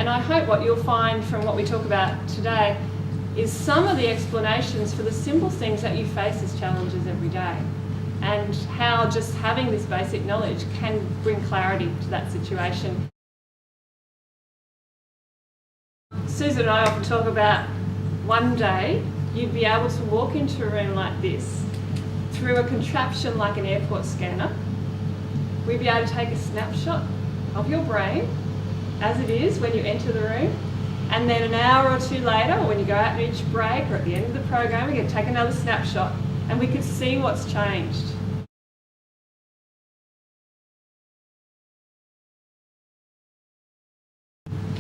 And I hope what you'll find from what we talk about today is some of the explanations for the simple things that you face as challenges every day, and how just having this basic knowledge can bring clarity to that situation. Susan and I often talk about one day you'd be able to walk into a room like this through a contraption like an airport scanner. We'd be able to take a snapshot of your brain as it is when you enter the room, and then an hour or two later, or when you go out in each break or at the end of the program, we can take another snapshot and we could see what's changed.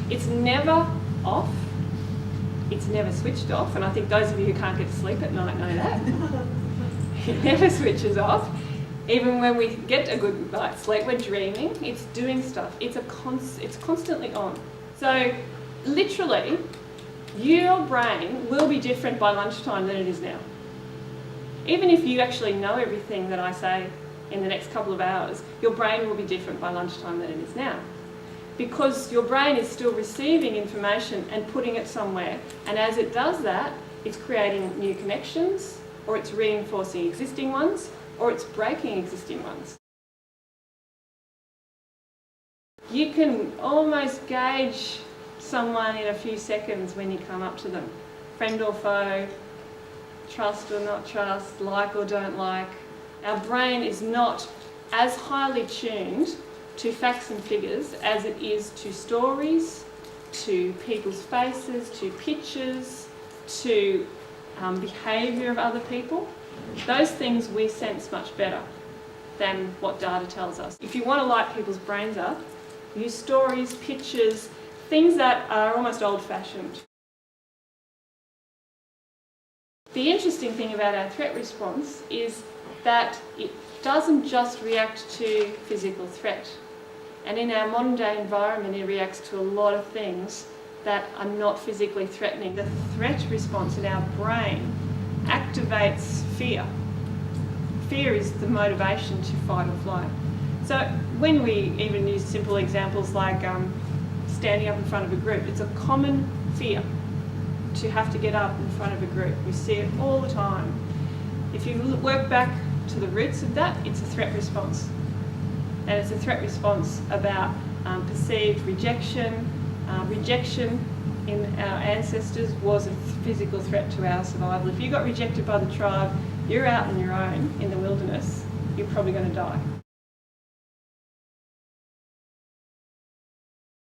It's never off, it's never switched off, and I think those of you who can't get to sleep at night know that. It never switches off. Even when we get a good night's sleep, we're dreaming, it's doing stuff, it's constantly on. So literally, your brain will be different by lunchtime than it is now. Even if you actually know everything that I say in the next couple of hours, your brain will be different by lunchtime than it is now. Because your brain is still receiving information and putting it somewhere. And as it does that, it's creating new connections, or it's reinforcing existing ones, or it's breaking existing ones. You can almost gauge someone in a few seconds when you come up to them. Friend or foe, trust or not trust, like or don't like. Our brain is not as highly tuned to facts and figures as it is to stories, to people's faces, to pictures, to behaviour of other people. Those things we sense much better than what data tells us. If you want to light people's brains up, use stories, pictures, things that are almost old-fashioned. The interesting thing about our threat response is that it doesn't just react to physical threat. And in our modern day environment, it reacts to a lot of things that are not physically threatening. The threat response in our brain activates fear. Fear is the motivation to fight or flight. So when we even use simple examples like standing up in front of a group, it's a common fear to have to get up in front of a group. We see it all the time. If you work back to the roots of that, it's a threat response. And it's a threat response about perceived rejection. Rejection in our ancestors was a physical threat to our survival. If you got rejected by the tribe, you're out on your own in the wilderness, you're probably going to die.